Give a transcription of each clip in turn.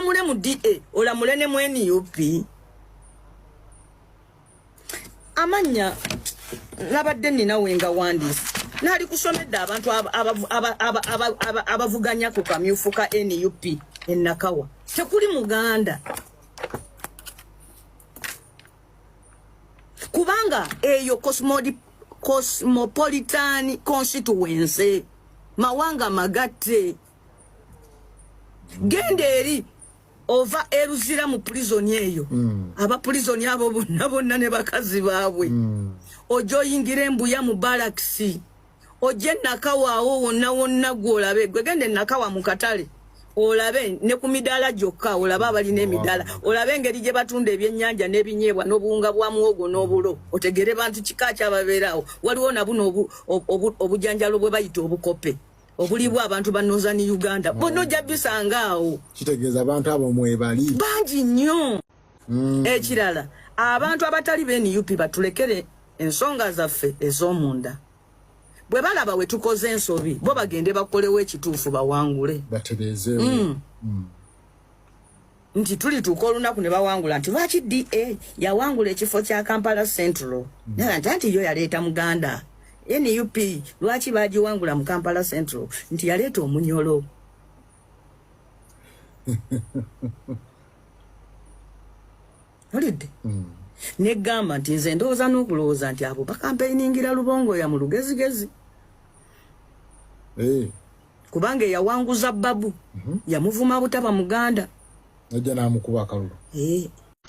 olamule mu DA olamule ne mu NUP amanya nabadde ninawe nga wandisi nali kusomedde abantu abavuganya ku kamyufu ka NUP enakawa tekuli muganda kubanga eyo cosmopolitan constituency mawanga magatte gende eri ova eruzira mu prison eyo aba prison abo bonna ne bakazi baabwe ojo yingire mbuya mu barracks oje nakawaawo wonna gwolabe gwe gende nakawa mu katale olabe ne ku midala jokka olabe abalina emidala olabe engeri gye batunda ebyennyanja n'ebinyeebwa n'obuwunga bwa muwogo n'obulo otegere bantu kika kyababeerawo waliwo nabuno obujanjalo bwe bayita obukope obulibwa abantu ba Northern Uganda bono jabisangaawo kitegeeza abantu abo mwebali bangi nnyo ekirala abantu abatali be NUP batulekere ensonga zaffe ez'omunda bwe balaba we tukoze ensobi bo bagende bakolewo ekituufu bawangule bategeezeewo nti tulituuka olunaku ne bawangula nti lwaki DA yawangula ekifo kya Kampala Central nti yo yaleeta muganda NUP lwaki bagiwangula mu Kampala Central nti yaleeta omunyolo olidde negamba nti nze ndowooza n'okulowooza nti abo bakampeiningira Lubongo ya mu lugezigezi kubanga yawanguza Babu yamuvuma butaba muganda najja n'amukuba akalulu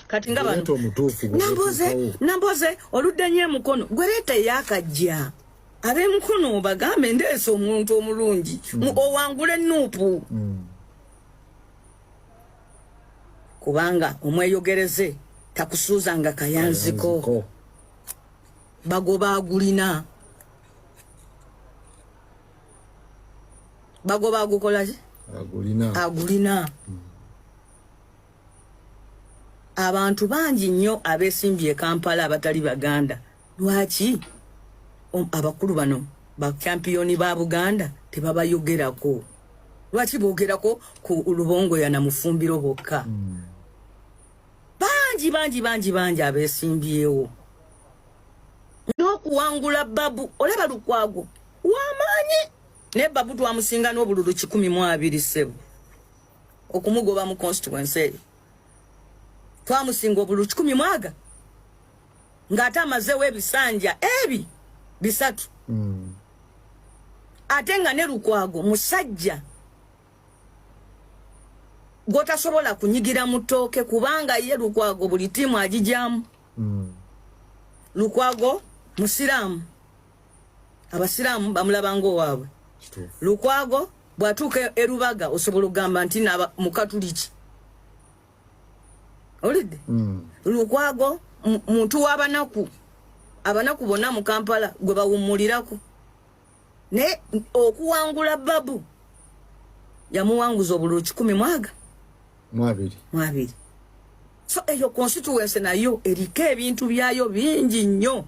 kati nga bantu namboze oluddenye mukono gwereeta yakajja ab'emukono bagambe ndeesa omuntu omulungi owangula ennuupu kubanga omweyogereze takusuuza nga kayanziko bagoba agulina bagoba agukolaje agulina abantu bangi nnyo abesimbye Kampala abatali baganda lwaki abakulu bano ba champiyoni ba Buganda tebabayogerako lwaki bogerako ku Lubongo ya namufumbiro bokka bangi abesimbyewo n'okuwangula Babu olaba Lukwago wamaanyi ne Babu twamusinga n'obululu 120 sebo okumugoba mu constituency twamusinga obululu 10 mwaga ng'ate amazeewo ebisanja ebi bisatu ate nga ne Lukwago musajja gotasobola kunyigira mutoke kubanga ye Lukwago buli timu agijamu Lukwago musiramu abasiramu bamulabanga owaabwe Lukwago bwatuuka erubaga osobola okugamba nti naba mukatuliki olidde Lukwago muntu w'abanaku bonna mu Kampala gwe bawummulirako ne okuwangula Babu yamuwanguza obululu 10 mwaga mwabiri so eyo constituency nayo eriko ebintu byayo bingi nnyo